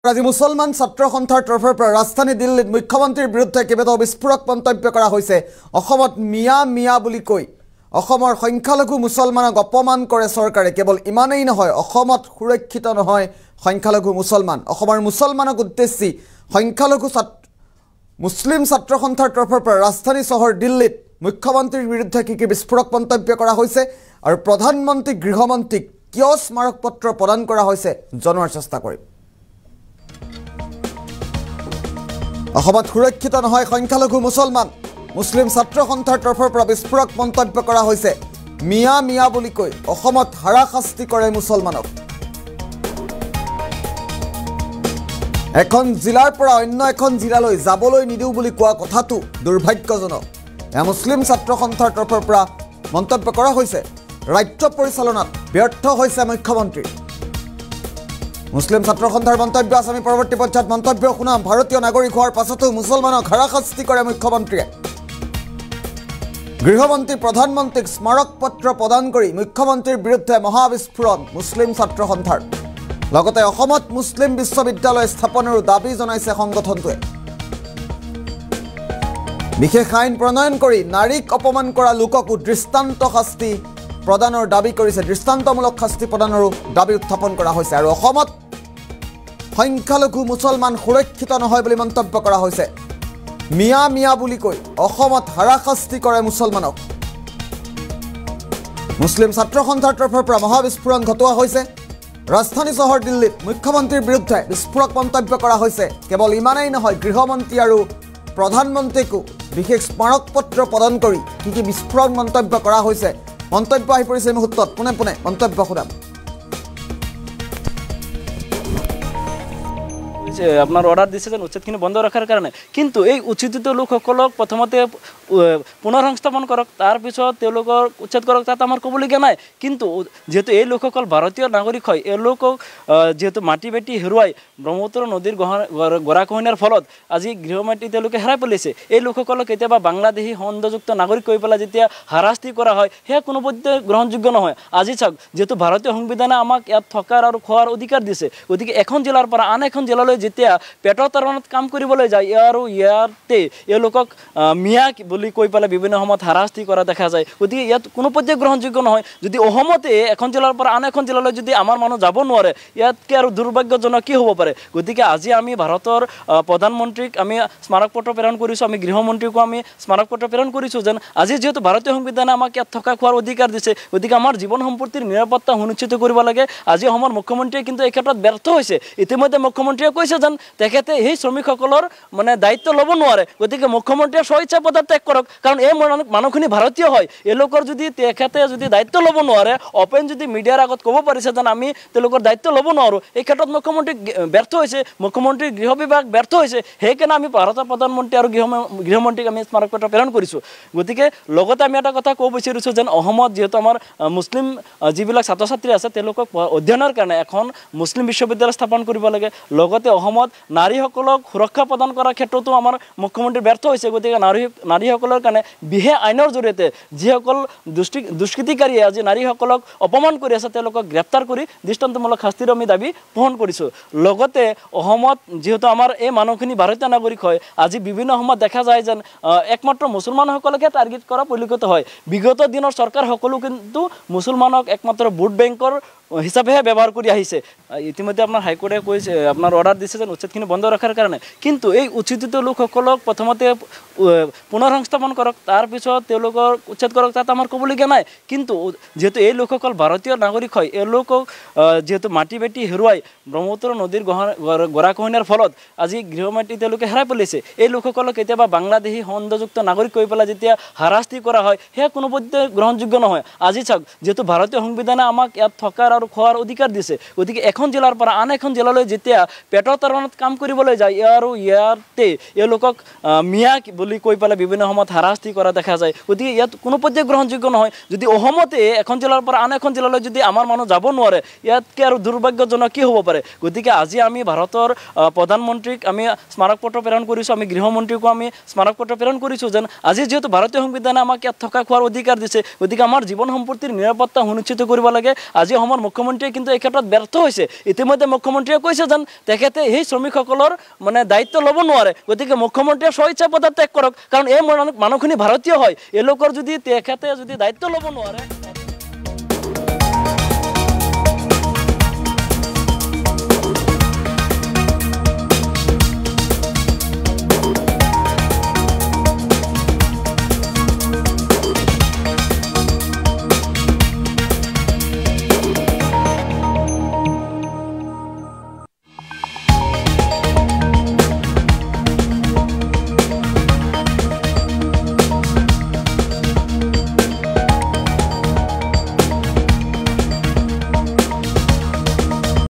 আজি মুছলমান ছাত্ৰ সন্থাৰ তৰফৰ পৰা ৰাজধানী দিল্লীত মুখ্যমন্ত্ৰীৰ বিৰুদ্ধে কেইবাটাও বিস্ফোৰক মন্তব্য কৰা হৈছে। অসমত মিয়া মিয়া বুলি কৈ অসমৰ সংখ্যালঘু মুছলমানক অপমান কৰে চৰকাৰে। কেৱল ইমানেই নহয়, অসমত সুৰক্ষিত নহয় সংখ্যালঘু মুছলমান। অসমৰ মুছলমানক উদ্দেশ্যি সংখ্যালঘু মুছলিম ছাত্ৰ সন্থাৰ তৰফৰ পৰা ৰাজধানী চহৰ দিল্লীত মুখ্যমন্ত্ৰীৰ বিৰুদ্ধে কি বিস্ফোৰক মন্তব্য কৰা হৈছে আৰু প্ৰধানমন্ত্ৰী গৃহমন্ত্ৰীক কিয় স্মাৰক পত্ৰ প্ৰদান কৰা হৈছে জনোৱাৰ চেষ্টা কৰিম। অসমত সুৰক্ষিত নহয় সংখ্যালঘু মুছলমান। মুছলিম ছাত্ৰ সন্থাৰ তৰফৰ পৰা বিস্ফোৰক মন্তব্য কৰা হৈছে। মিয়া মিয়া বুলি কৈ অসমত হাৰাশাস্তি কৰে মুছলমানক। এখন জিলাৰ পৰা অন্য এখন জিলালৈ যাবলৈ নিদিওঁ বুলি কোৱা কথাটো দুৰ্ভাগ্যজনক। এয়া মুছলিম ছাত্ৰ সন্থাৰ তৰফৰ পৰা মন্তব্য কৰা হৈছে। ৰাজ্য পৰিচালনাত ব্যৰ্থ হৈছে মুখ্যমন্ত্ৰী। মুছলিম ছাত্ৰ সন্থাৰ মন্তব্য আছে। আমি পৰৱৰ্তী পৰ্যায়ত মন্তব্য শুনাম। ভাৰতীয় নাগৰিক হোৱাৰ পাছতো মুছলমানক হাৰাশাস্তি কৰে মুখ্যমন্ত্ৰীয়ে। গৃহমন্ত্ৰী প্ৰধানমন্ত্ৰীক স্মাৰক পত্ৰ প্ৰদান কৰি মুখ্যমন্ত্ৰীৰ বিৰুদ্ধে মহাবিস্ফোৰণ মুছলিম ছাত্ৰ সন্থাৰ। লগতে অসমত মুছলিম বিশ্ববিদ্যালয় স্থাপনৰো দাবী জনাইছে সংগঠনটোৱে। বিশেষ আইন প্ৰণয়ন কৰি নাৰীক অপমান কৰা লোককো দৃষ্টান্ত শাস্তি প্ৰদানৰ দাবী কৰিছে। দৃষ্টান্তমূলক শাস্তি প্ৰদানৰো দাবী উত্থাপন কৰা হৈছে। আৰু অসমত সংখ্যালঘু মুছলমান সুৰক্ষিত নহয় বুলি মন্তব্য কৰা হৈছে। মিয়া মিয়া বুলি কৈ অসমত হাৰাশাস্তি কৰে মুছলমানক। মুছলিম ছাত্ৰ সন্থাৰ তৰফৰ পৰা মহাবিস্ফোৰণ ঘটোৱা হৈছে। ৰাজধানী চহৰ দিল্লীত মুখ্যমন্ত্ৰীৰ বিৰুদ্ধে বিস্ফোৰক মন্তব্য কৰা হৈছে। কেৱল ইমানেই নহয়, গৃহমন্ত্ৰী আৰু প্ৰধানমন্ত্ৰীকো বিশেষ স্মাৰক পত্ৰ প্ৰদান কৰি কি বিস্ফোৰক মন্তব্য কৰা হৈছে। মন্তব্য আহি পৰিছে এই মুহূৰ্তত। পোনে পোনে মন্তব্য শুনাম। আপনার অর্ডার দিছে যে উচ্ছেদখিনি বন্ধ রাখার কারণে, কিন্তু এই উচ্ছেদিত লোকসকলক প্রথমতে পুনঃসংস্থাপন করক, তাৰপিছত তেওঁলোকৰ উচ্ছেদ কৰক, তাত আমাৰ ক'বলগীয়া নাই। কিন্তু যেহেতু এই লোকসকল ভাৰতীয় নাগৰিক হয়, এই লোকক যেহেতু মাটি বেটি হেৰুৱাই ব্ৰহ্মপুত্ৰ নদীৰ গৰাখহনীয়াৰ ফলত আজি গৃহমাটি তেওঁলোকে হেৰাই পেলাইছে। এই লোকসকলক কেতিয়াবা বাংলাদেশী সংযুক্ত নাগৰিক কৈ পেলাই যেতিয়া হাৰাশাস্তি কৰা হয়, সেয়া কোনোপধ্যে গ্ৰহণযোগ্য নহয়। আজি চাওক, যেহেতু ভাৰতীয় সংবিধানে আমাক ইয়াত থকাৰ আৰু খোৱাৰ অধিকাৰ দিছে, গতিকে এখন জিলাৰ পৰা আন এখন জিলালৈ যেতিয়া পেটৰ তাৰণত কাম কৰিবলৈ যায় আৰু ইয়াতে এওঁলোকক মিয়া বুলি কৈ পেলাই বিভিন্ন সময়ত হাৰাশাস্তি কৰা দেখা যায়। গতিকে ইয়াত কোনো পৰ্যায়ে গ্ৰহণযোগ্য নহয়। যদি অসমতে এখন জিলাৰ পৰা আন এখন জিলালৈ যদি আমাৰ মানুহ যাব নোৱাৰে, ইয়াতকৈ আৰু দুৰ্ভাগ্যজনক কি হ'ব পাৰে। গতিকে আজি আমি ভাৰতৰ প্ৰধানমন্ত্ৰীক আমি স্মাৰক পত্ৰ প্ৰেৰণ কৰিছোঁ। আমি গৃহমন্ত্ৰীকো আমি স্মাৰক পত্ৰ প্ৰেৰণ কৰিছোঁ যেন আজি যিহেতু ভাৰতীয় সংবিধানে আমাক ইয়াত থকা খোৱাৰ অধিকাৰ দিছে, গতিকে আমাৰ জীৱন সম্পত্তিৰ নিৰাপত্তা সুনিশ্চিত কৰিব লাগে। আজি অসমৰ মুখ্যমন্ত্ৰীয়ে কিন্তু এই ক্ষেত্ৰত ব্যৰ্থ হৈছে। ইতিমধ্যে মুখ্যমন্ত্ৰীয়ে কৈছে যেন তেখেতে সেই শ্ৰমিকসকলৰ দায়িত্ব ল'ব নোৱাৰে। গতিকে মুখ্যমন্ত্ৰীয়ে স্বইচ্ছা পদত্যাগ কৰক, কাৰণ এই মানুহখিনি ভাৰতীয় হয়। এওঁলোকৰ যদি তেখেতে দায়িত্ব ল'ব নোৱাৰে, অপেন যদি মিডিয়াৰ আগত ক'ব পাৰিছে যেন আমি তেওঁলোকৰ দায়িত্ব ল'ব নোৱাৰোঁ, এই ক্ষেত্ৰত মুখ্যমন্ত্ৰী ব্যৰ্থ হৈছে, মুখ্যমন্ত্ৰীৰ গৃহ বিভাগ ব্যৰ্থ হৈছে। সেইকাৰণে আমি ভাৰতৰ প্ৰধানমন্ত্ৰী আৰু গৃহমন্ত্ৰীক আমি স্মাৰক পত্ৰ প্ৰেৰণ কৰিছোঁ। গতিকে লগতে আমি এটা কথা ক'ব বিচাৰিছোঁ যেন অসমত যিহেতু আমাৰ মুছলিম যিবিলাক ছাত্ৰ ছাত্ৰী আছে, তেওঁলোকক অধ্যয়নৰ কাৰণে এখন মুছলিম বিশ্ববিদ্যালয় স্থাপন কৰিব লাগে। লগতে অসমত নাৰীসকলক সুৰক্ষা প্ৰদান কৰাৰ ক্ষেত্ৰতো আমাৰ মুখ্যমন্ত্ৰী ব্যৰ্থ হৈছে। গতিকে নাৰীসকলৰ কাৰণে বিশেষ আইনৰ জৰিয়তে যিসকল দুষ্কৃতিকাৰীয়ে আজি নাৰীসকলক অপমান কৰি আছে, তেওঁলোকক গ্ৰেপ্তাৰ কৰি দৃষ্টান্তমূলক শাস্তিৰ আমি দাবী পোষণ কৰিছোঁ। লগতে অসমত যিহেতু আমাৰ এই মানুহখিনি ভাৰতীয় নাগৰিক হয়, আজি বিভিন্ন সময়ত দেখা যায় যেন একমাত্ৰ মুছলমানসকলকে টাৰ্গেট কৰা পৰিলক্ষিত হয়। বিগত দিনৰ চৰকাৰ সকলো কিন্তু মুছলমানক একমাত্ৰ ভোট বেংকৰ হিচাপেহে ব্যৱহাৰ কৰি আহিছে। ইতিমধ্যে আপোনাৰ হাইকোৰ্টে কৈছে, আপোনাৰ অৰ্ডাৰ দিছে যেন উচ্ছেদখিনি বন্ধ ৰাখাৰ কাৰণে, কিন্তু এই উচ্ছেদিত লোকসকলক প্ৰথমতে পুনঃসংস্থাপন কৰক, তাৰপিছত তেওঁলোকৰ উচ্ছেদ কৰক, তাত আমাৰ ক'বলগীয়া নাই। কিন্তু যেহেতু এই লোকসকল ভাৰতীয় নাগৰিক হয়, এই লোকক যেহেতু মাটি বেটি হেৰুৱাই ব্ৰহ্মপুত্ৰ নদীৰ গৰাখহনীয়াৰ ফলত আজি গৃহমাটি তেওঁলোকে হেৰাই পেলাইছে। এই লোকসকলক কেতিয়াবা বাংলাদেশী সংযুক্ত নাগৰিক কৈ পেলাই যেতিয়া হাৰাশাস্তি কৰা হয়, সেয়া কোনোপধ্যে গ্ৰহণযোগ্য নহয়। আজি চাওক, যিহেতু ভাৰতীয় সংবিধানে আমাক ইয়াত থকাৰ আৰু খোৱাৰ অধিকাৰ দিছে, গতিকে এখন জিলাৰ পৰা আন এখন জিলালৈ যেতিয়া পেটৰ তাৰণত কাম কৰিবলৈ যায় আৰু ইয়াতে এওঁলোকক মিয়া বুলি কৈ পেলাই বিভিন্ন সময়ত হাৰাশাস্তি কৰা দেখা যায়। গতিকে ইয়াত কোনো পৰ্যায়ে গ্ৰহণযোগ্য নহয়। যদি অসমতে এখন জিলাৰ পৰা আন এখন জিলালৈ যদি আমাৰ মানুহ যাব নোৱাৰে, ইয়াতকৈ আৰু দুৰ্ভাগ্যজনক কি হ'ব পাৰে। গতিকে আজি আমি ভাৰতৰ প্ৰধানমন্ত্ৰীক আমি স্মাৰক পত্ৰ প্ৰেৰণ কৰিছোঁ। আমি গৃহমন্ত্ৰীকো আমি স্মাৰক পত্ৰ প্ৰেৰণ কৰিছোঁ যেন আজি যিহেতু ভাৰতীয় সংবিধানে আমাক ইয়াত থকা খোৱাৰ অধিকাৰ দিছে, গতিকে আমাৰ জীৱন সম্পত্তিৰ নিৰাপত্তা সুনিশ্চিত কৰিব লাগে। আজি অসমৰ মুখ্যমন্ত্ৰীয়ে কিন্তু এই ক্ষেত্ৰত ব্যৰ্থ হৈছে। ইতিমধ্যে মুখ্যমন্ত্ৰীয়ে কৈছে যেন তেখেতে সেই শ্ৰমিকসকলৰ মানে দায়িত্ব ল'ব নোৱাৰে গতিকে মুখ্যমন্ত্ৰীয়ে স্বইচ্ছা পদত্যাগ কৰক কাৰণ এই মানুহখিনি ভাৰতীয় হয় এওঁলোকৰ যদি তেখেতে যদি দায়িত্ব ল'ব নোৱাৰে